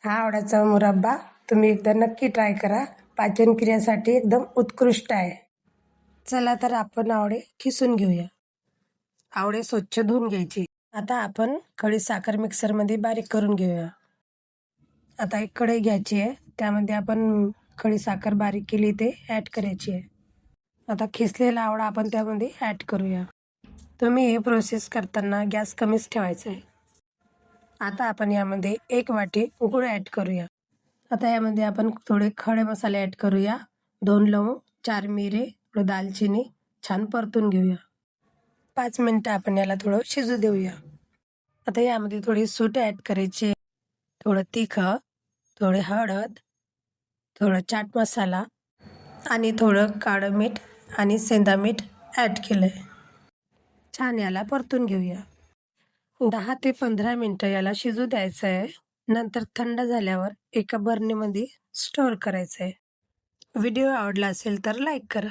हा आवळ्याचा मुरब्बा तुम्ही एकदा नक्की ट्राय करा. पाचन क्रियेसाठी एकदम उत्कृष्ट आहे. चला तर आपण आवळे खिसून घेऊया. आवळे स्वच्छ धुवून घ्यायचे. आता आपण खडी साखर मिक्सरमध्ये बारीक करून घेऊया. आता एक कढई घ्यायची आहे, त्यामध्ये आपण खडी साखर बारीक केली ते ॲड करायची आहे. आता खिसलेला आवळा आपण त्यामध्ये ॲड करूया. तुम्ही ही प्रोसेस करताना गॅस कमीच ठेवायचा आहे. आता आपण यामध्ये 1 वाटी गूळ ॲड करूया. आता यामध्ये आपण थोडे खडे मसाले ॲड करूया. 2 लवंग, 4 मिरे, दालचिनी छान परतून घेऊया. 5 मिनिटं आपण याला थोडं शिजू देऊया. आता यामध्ये थोडी सूट ॲड करायची, थोडं तिखट, थोडे हळद, थोडं चाट मसाला आणि थोडं काळं मीठ आणि सेंधा मीठ ॲड केलंय. छान याला परतून घेऊया. 10 ते 15 मिनिटं याला शिजू द्यायचं आहे. नंतर थंड झाल्यावर एका बरणीमध्ये स्टोअर करायचं आहे. व्हिडिओ आवडला असेल तर लाईक करा.